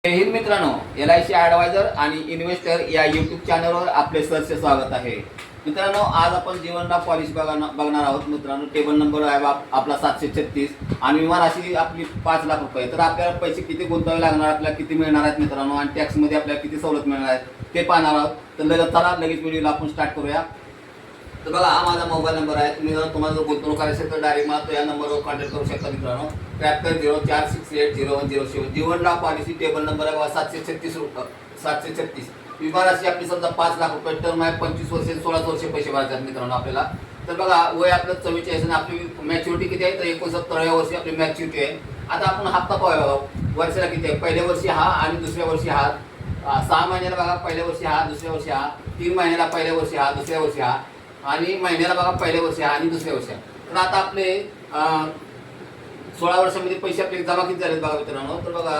जय हिंद मित्रांनो, LIC adviser आणि investor या यूट्यूब चॅनलवर आपले सहर्ष स्वागत आहे. मित्रांनो, आज आपण जीवन लाभ पॉलिसी बघणार आहोत. मित्रांनो, टेबल नंबर आहे आपला 736 आणि विमा राशी आपली 5 लाख रुपये. तर आपल्याला पैसे किती गुंतवावे लागणार, आपल्याला किती मिळणार आहेत मित्रांनो, आणि टॅक्समध्ये आपल्याला किती सवलत मिळणार आहेत ते पाहणार आहोत. तर लगेच व्हिडिओला आपण स्टार्ट करूया. तर बघा, हा माझा मोबाईल नंबर आहे. तुम्ही जर तुम्हाला जर गुंतवणूक करायची असेल तर डायरेक्ट मला तो या नंबरवर कॉन्टॅक्ट करू शकता मित्रांनो. 7304680107. जीवन लाभ पॉलिसी टेबल नंबर आहे बघा 736. विमा राशी आपली समजा 5 लाख रुपये. टर्म आहे 25 वर्ष, 16 वर्ष पैसे भरायचे आहेत मित्रांनो आपल्याला. तर बघा, वय आपलं 44 आणि आपली मॅच्युरिटी किती आहे तर 69व्या वर्षी आपली मॅच्युरिटी आहे. आता आपण हप्ता पाहूया बघा, वर्षाला किती आहे. पहिल्या वर्षी हा आणि दुसऱ्या वर्षी हा. 6 महिन्याला बघा पहिल्या वर्षी हा, दुसऱ्या वर्षी हा. 3 महिन्याला पहिल्या वर्षी हा, दुसऱ्या वर्षी हा. आणि महिन्याला बघा पहिल्या वर्षी आणि दुसऱ्या वर्षी. तर आता आपले 16 वर्षामध्ये पैसे आपले जमा किती झालेत बघा मित्रांनो. तर बघा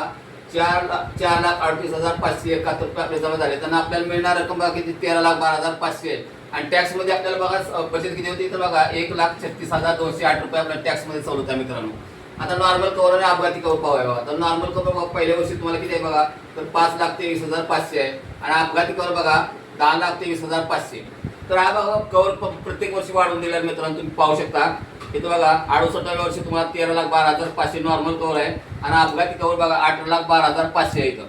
4,38,571 रुपये आपले जमा झाले. त्यांना आपल्याला मिळणार रक्कम बघा किती 13,12,500. आणि टॅक्समध्ये आपल्याला बघा बचत किती होती तर बघा 1,36,208 रुपये आपल्याला टॅक्समध्ये सवलत आहे मित्रांनो. आता नॉर्मल कव्हर आणि अपघाती कव्हर पाहूया बघा. तर नॉर्मल कव्हर बघा पहिल्या वर्षी तुम्हाला किती आहे बघा तर 5,23,500 आहे. आणि अपघाती कव्हर बघा 10,23,500. तर हा बघा कव्हर प्रत्येक वर्षी वाढवून दिला मित्रांनो, तुम्ही पाहू शकता. इथं बघा 68व्या वर्षी तुम्हाला 13,12,500 नॉर्मल कव्हर आहे. आणि अपघाती कव्हर बघा 18,12,500 आहे इथं.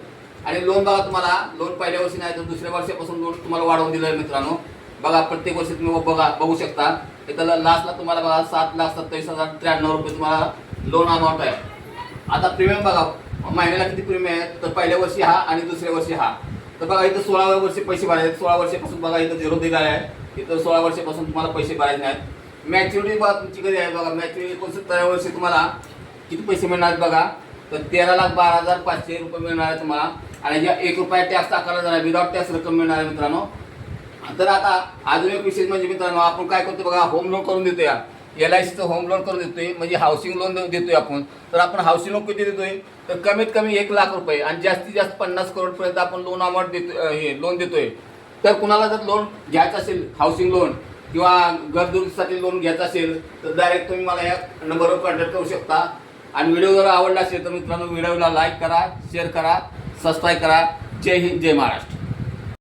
आणि लोन बघा, तुम्हाला लोन पहिल्या वर्षी नाही तर दुसऱ्या वर्षापासून लोन तुम्हाला वाढवून दिलं आहे मित्रांनो. बघा प्रत्येक वर्षी तुम्ही बघू शकता. इथं लास्टला तुम्हाला बघा 7,27,093 रुपये तुम्हाला लोन अमाऊंट आहे. आता प्रीमियम बघा, महिन्याला किती प्रीमियम आहे तर पहिल्या वर्षी हा आणि दुसऱ्या वर्षी हा. तर बघा इथं 16व्या वर्षी पैसे भरायचे. 16 वर्षापासून बघा इथं 0 दिला आहे. इथं 16 वर्षापासून तुम्हाला पैसे भरायचे नाहीत. मॅच्युरिटी बघा तुमची कधी आहे बघा. मॅच्युरिटी 69व्या वर्षी तुम्हाला किती पैसे मिळणार आहेत बघा तर 13,12,500 रुपये मिळणार आहे तुम्हाला. आणि ज्या 1 रुपया टॅक्स आकारला जाणार विदाउट टॅक्स रक्कम मिळणार आहे मित्रांनो. तर आता अजून एक विशेष म्हणजे मित्रांनो, आपण काय करतो बघा, होम लोन करून देतोय. LICचं होम लोन करून देतोय, म्हणजे हाऊसिंग लोन देतोय आपण. तर आपण हाऊसिंग लोन किती देतोय तर कमीत कमी 1 लाख रुपये आणि जास्तीत जास्त 50 करोडपर्यंत आपण लोन अमाऊंट देतोय, लोन देतोय. तर कुणाला जर लोन घ्यायचं असेल हाऊसिंग लोन किंवा घरदुरुस्तीसाठी लोन घ्यायचं असेल तर डायरेक्ट तुम्ही मला या नंबरवर कॉन्टॅक्ट करू शकता. आणि व्हिडिओ जर आवडला असेल तर मित्रांनो व्हिडिओला लाईक करा, शेअर करा, सबस्क्राईब करा. जय हिंद, जय महाराष्ट्र.